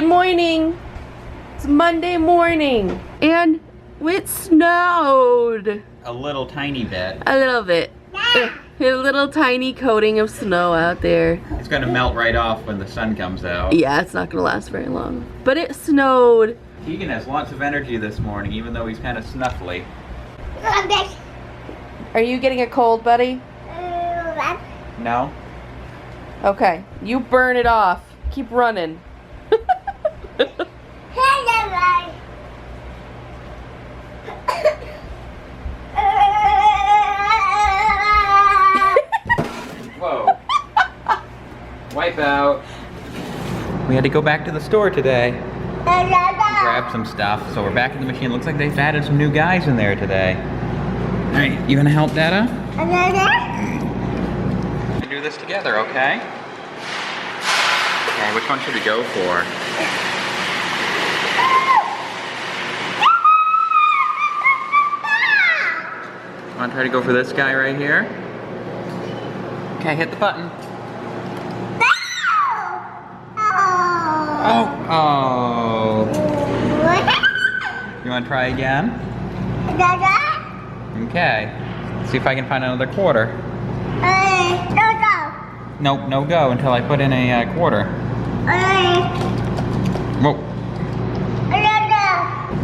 morning. It's Monday morning. And it snowed. A little tiny bit. A little bit. A little tiny coating of snow out there. It's gonna melt right off when the sun comes out. Yeah, it's not gonna last very long. But it snowed. Tegan has lots of energy this morning, even though he's kind of snuffly. Are you getting a cold, buddy? No? Okay, you burn it off. Keep running. Whoa. Wipe out. We had to go back to the store today. Grab some stuff. So we're back in the machine. Looks like they've added some new guys in there today. Alright, you gonna help Dada? We do this together, okay? Okay, which one should we go for? Wanna try to go for this guy right here? Okay, hit the button. Oh! You wanna try again? Okay. Let's see if I can find another quarter. Nope, no go until I put in a quarter. Whoa.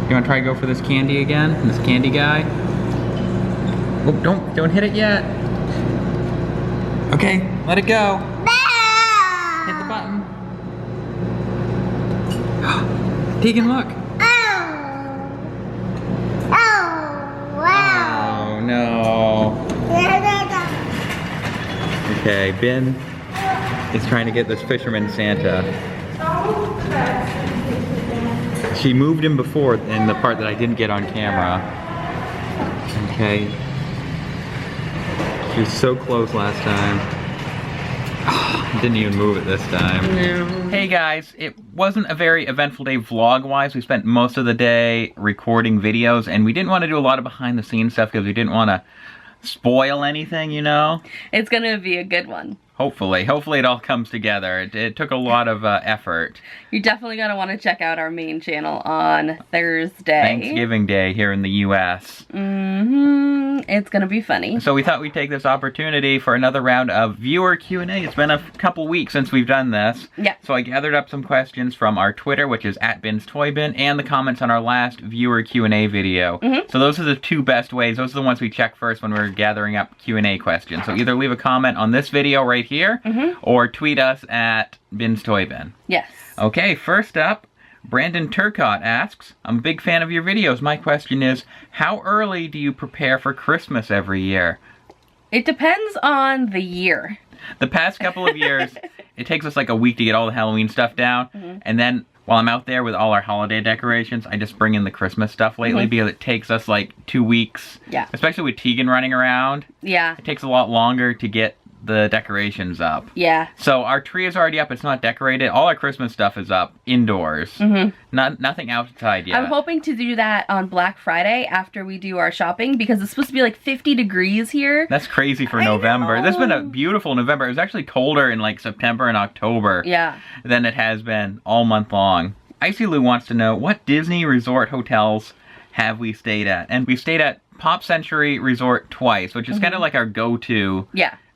You wanna try to go for this candy again? This candy guy? Oh, don't hit it yet. Okay, let it go. Hit the button. Tegan, look. Oh no. Okay, Ben is trying to get this fisherman Santa. She moved him before in the part that I didn't get on camera. Okay. She was so close last time. Didn't even move it this time. No. Hey guys, it wasn't a very eventful day vlog-wise. We spent most of the day recording videos, and we didn't want to do a lot of behind-the-scenes stuff because we didn't want to spoil anything, you know? It's gonna be a good one. Hopefully it all comes together. It took a lot of effort. You're definitely gonna want to check out our main channel on Thursday. Thanksgiving Day here in the US. It's gonna be funny. So we thought we'd take this opportunity for another round of viewer Q&A. It's been a couple weeks since we've done this. Yeah. So I gathered up some questions from our Twitter, which is @Bin'sToyBin, and the comments on our last viewer Q&A video. So those are the two best ways. Those are the ones we check first when we're gathering up Q&A questions. So either leave a comment on this video right here, or tweet us at Bin'sToyBin. Yes. Okay, first up, Brandon Turcott asks, I'm a big fan of your videos. My question is, how early do you prepare for Christmas every year? It depends on the year. The past couple of years, it takes us like a week to get all the Halloween stuff down, and then while I'm out there with all our holiday decorations, I just bring in the Christmas stuff lately because it takes us like 2 weeks. Yeah. Especially with Tegan running around. Yeah. It takes a lot longer to get the decorations up. Yeah. So our tree is already up, it's not decorated. All our Christmas stuff is up indoors. Nothing outside yet. I'm hoping to do that on Black Friday after we do our shopping because it's supposed to be like 50 degrees here. That's crazy for November. This has been a beautiful November. It was actually colder in like September and October than it has been all month long. Icy Lou wants to know, what Disney resort hotels have we stayed at? And we stayed at Pop Century Resort twice, which is kind of like our go-to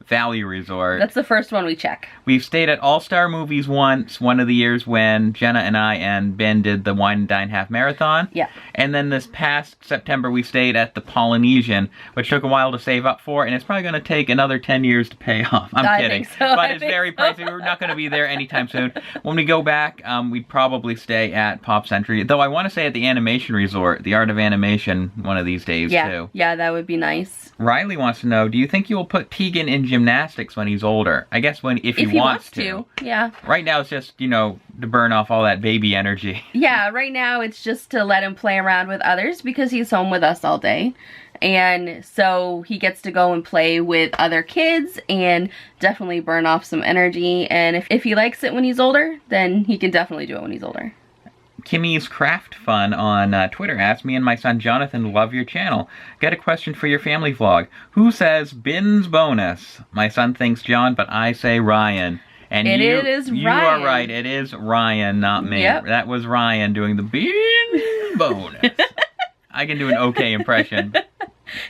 value resort. That's the first one we check. We've stayed at All-Star Movies once, one of the years when Jenna and I and Ben did the Wine and Dine Half Marathon. Yeah. And then this past September we stayed at the Polynesian, which took a while to save up for, and it's probably going to take another 10 years to pay off. I'm kidding. Think so. But it's very pricey. We're not going to be there anytime soon. When we go back, we'd probably stay at Pop Century. Though I want to stay at the Animation Resort, the Art of Animation, one of these days too. Yeah, that would be nice. Riley wants to know, do you think you will put Tegan in gymnastics when he's older? I guess if he wants to. Yeah. Right now it's just, you know, to burn off all that baby energy. Yeah, right now it's just to let him play around with others because he's home with us all day. And so he gets to go and play with other kids and definitely burn off some energy. And if he likes it when he's older, then he can definitely do it when he's older. Kimmy's Craft Fun on Twitter asked, me and my son Jonathan love your channel. Got a question for your family vlog. Who says Bin's bonus? My son thinks John, but I say Ryan. And it is you Ryan. are right. It is Ryan, not me. Yep. That was Ryan doing the bean bonus. I can do an okay impression.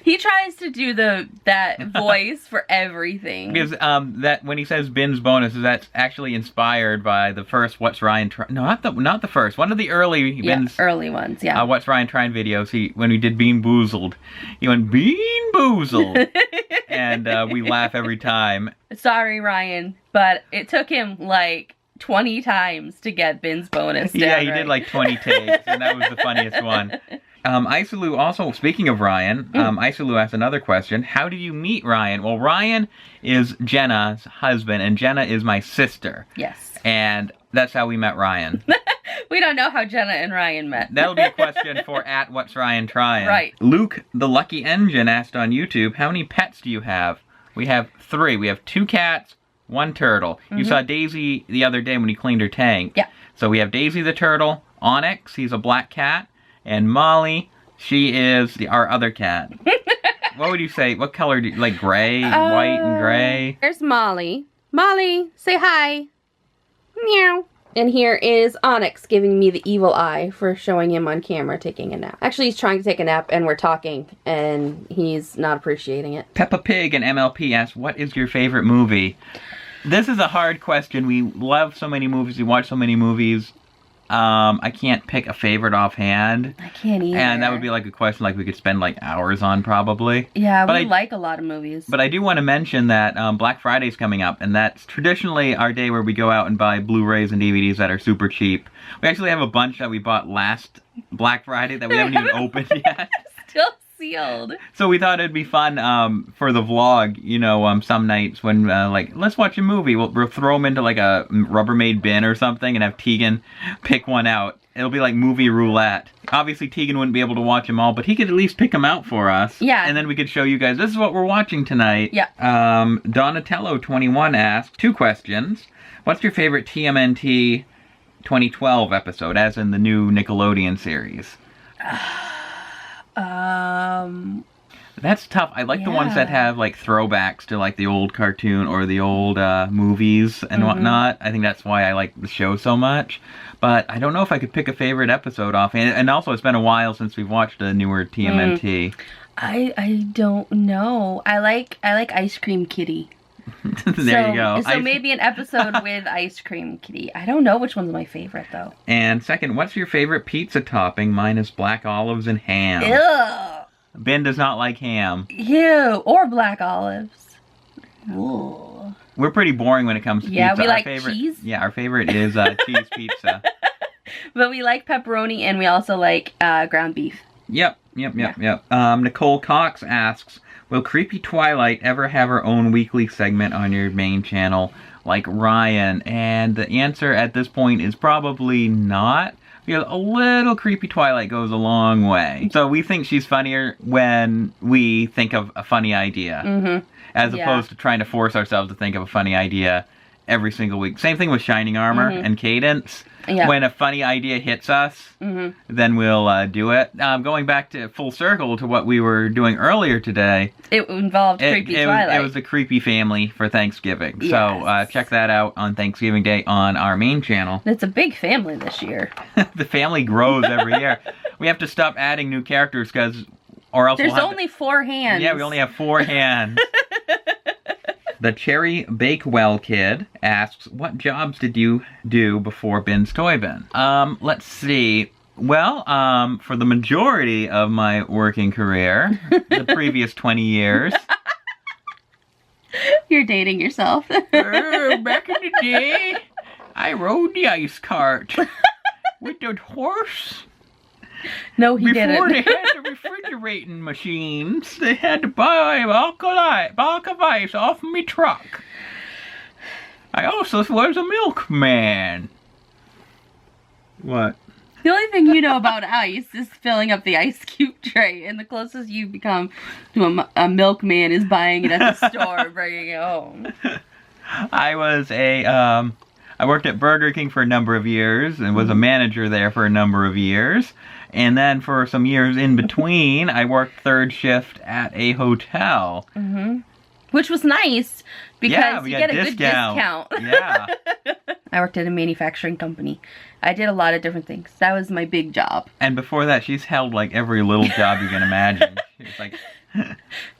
He tries to do that voice for everything. Because that when he says Bin's bonus, that's actually inspired by the first What's Ryan Trying? No, not the first. One of the early Bin's early ones. Yeah. What's Ryan Trying videos. When we did Bean Boozled, he went Bean Boozled, and we laugh every time. Sorry, Ryan, but it took him like 20 times to get Bin's bonus down. Yeah, he did like 20 takes, and that was the funniest one. Isalu also, speaking of Ryan, Isalu asked another question. How did you meet Ryan? Well, Ryan is Jenna's husband, and Jenna is my sister. Yes. And that's how we met Ryan. We don't know how Jenna and Ryan met. That'll be a question for @What's Ryan Trying. Right. Luke, the Lucky Engine, asked on YouTube, how many pets do you have? We have 3. We have 2 cats, 1 turtle. You saw Daisy the other day when you cleaned her tank. Yeah. So we have Daisy the turtle, Onyx, he's a black cat, and Molly, she is our other cat. What would you say? What color do you like? Gray, white, and gray? Here's Molly. Molly, say hi. Meow. And here is Onyx giving me the evil eye for showing him on camera taking a nap. Actually, he's trying to take a nap and we're talking and he's not appreciating it. Peppa Pig and MLP asked, what is your favorite movie? This is a hard question. We love so many movies. We watch so many movies. I can't pick a favorite offhand. I can't either. And that would be like a question like we could spend like hours on probably. Yeah, we like a lot of movies. But I do want to mention that Black Friday's coming up, and that's traditionally our day where we go out and buy Blu-rays and DVDs that are super cheap. We actually have a bunch that we bought last Black Friday that we haven't even opened yet. Still sealed. So we thought it'd be fun for the vlog, you know, some nights when, like, let's watch a movie. We'll throw them into, like, a Rubbermaid bin or something and have Tegan pick one out. It'll be like movie roulette. Obviously, Tegan wouldn't be able to watch them all, but he could at least pick them out for us. Yeah. And then we could show you guys, this is what we're watching tonight. Yeah. Donatello21 asked 2 questions. What's your favorite TMNT 2012 episode, as in the new Nickelodeon series? That's tough. I like the ones that have like throwbacks to like the old cartoon or the old movies and whatnot. I think that's why I like the show so much. But I don't know if I could pick a favorite episode off. And also, it's been a while since we've watched a newer TMNT. I don't know. I like Ice Cream Kitty. There you go. So maybe an episode with Ice Cream Kitty. I don't know which one's my favorite though. And second, what's your favorite pizza topping? Mine is black olives and ham. Ew. Ben does not like ham. Ew. Or black olives. Ooh. We're pretty boring when it comes to pizza. Yeah, we like cheese. Yeah, our favorite is cheese pizza. But we like pepperoni and we also like ground beef. Yep. Nicole Cox asks, will Creepy Twilight ever have her own weekly segment on your main channel like Ryan? And the answer at this point is probably not. Because a little Creepy Twilight goes a long way. So we think she's funnier when we think of a funny idea. As opposed to trying to force ourselves to think of a funny idea every single week. Same thing with Shining Armor and Cadence. Yeah. When a funny idea hits us, then we'll do it. Going back to full circle to what we were doing earlier today. It involved Creepy Twilight. It was the Creepy family for Thanksgiving. Yes. So check that out on Thanksgiving Day on our main channel. It's a big family this year. The family grows every year. We have to stop adding new characters because, or else there's only 4 hands. Yeah, we only have 4 hands. The Cherry Bakewell Kid asks, what jobs did you do before Bin's Toy Bin? Let's see. Well, for the majority of my working career, the previous 20 years. You're dating yourself. Back in the day, I rode the ice cart with the horse. No, he didn't. Before they had the refrigerating machines, they had to buy a bulk of ice off me truck. I also was a milkman. What? The only thing you know about ice is filling up the ice cube tray, and the closest you become to a milkman is buying it at the store and bringing it home. I worked at Burger King for a number of years and was a manager there for a number of years. And then for some years in between, I worked third shift at a hotel. which was nice because you get a good discount. Yeah. I worked at a manufacturing company. I did a lot of different things. That was my big job. And before that, she's held like every little job you can imagine. She was like...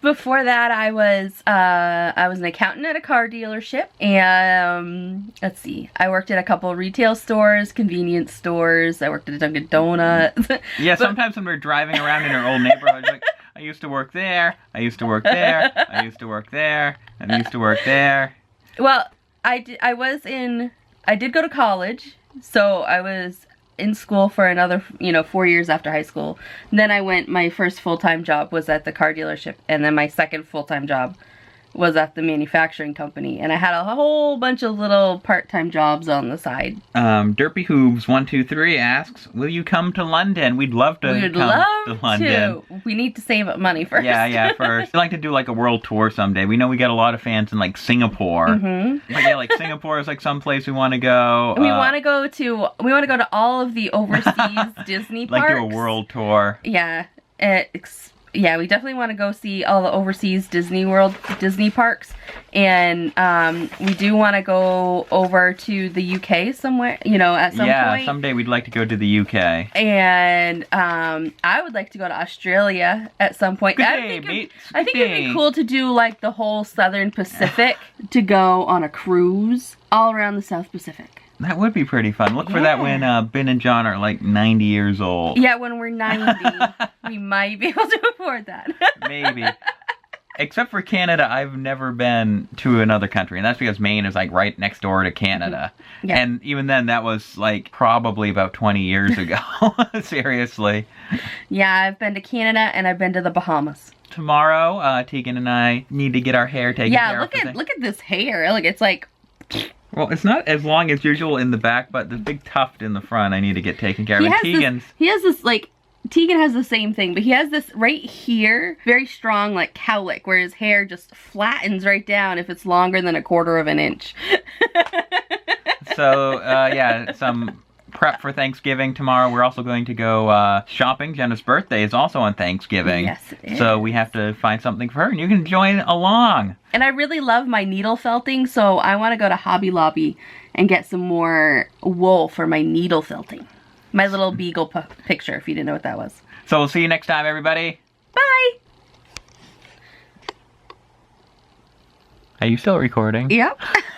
Before that, I was an accountant at a car dealership, and let's see, I worked at a couple retail stores, convenience stores. I worked at a Dunkin' Donuts. Yeah, sometimes when we're driving around in our old neighborhood, like, I used to work there, I used to work there, I used to work there, and I used to work there. Well, I did go to college, so I was in school for another, 4 years after high school. And then my first full-time job was at the car dealership, and then my second full-time job was at the manufacturing company. And I had a whole bunch of little part-time jobs on the side. Derpy Hooves 123 asks, will you come to London? We'd love to come to London. We need to save up money first. Yeah, first. We'd like to do like a world tour someday. We know we get a lot of fans in like Singapore. Mm-hmm. But yeah, like Singapore is like some place we want to go. We want to go to all of the overseas Disney parks. Like do a world tour. Yeah. Yeah, we definitely want to go see all the overseas Disney parks, and we do want to go over to the UK somewhere, at some point. Yeah, someday we'd like to go to the UK. And I would like to go to Australia at some point. I think it'd be cool to do like the whole Southern Pacific, to go on a cruise all around the South Pacific. That would be pretty fun. Look for that when Ben and John are like 90 years old. Yeah, when we're 90, we might be able to afford that. Maybe. Except for Canada, I've never been to another country. And that's because Maine is like right next door to Canada. Mm-hmm. Yeah. And even then, that was like probably about 20 years ago. Seriously. Yeah, I've been to Canada and I've been to the Bahamas. Tomorrow, Tegan and I need to get our hair taken care of. Yeah, look at this hair. Look, it's like... Well, it's not as long as usual in the back, but the big tuft in the front I need to get taken care of. Tegan has the same thing, but he has this right here, very strong like cowlick, where his hair just flattens right down if it's longer than 1/4 of an inch. So, yeah, some prep for Thanksgiving tomorrow. We're also going to go shopping. Jenna's birthday is also on Thanksgiving. Yes, it is. So we have to find something for her, and you can join along. And I really love my needle felting, so I want to go to Hobby Lobby and get some more wool for my needle felting. My little beagle picture, if you didn't know what that was. So we'll see you next time, everybody. Bye! Are you still recording? Yep.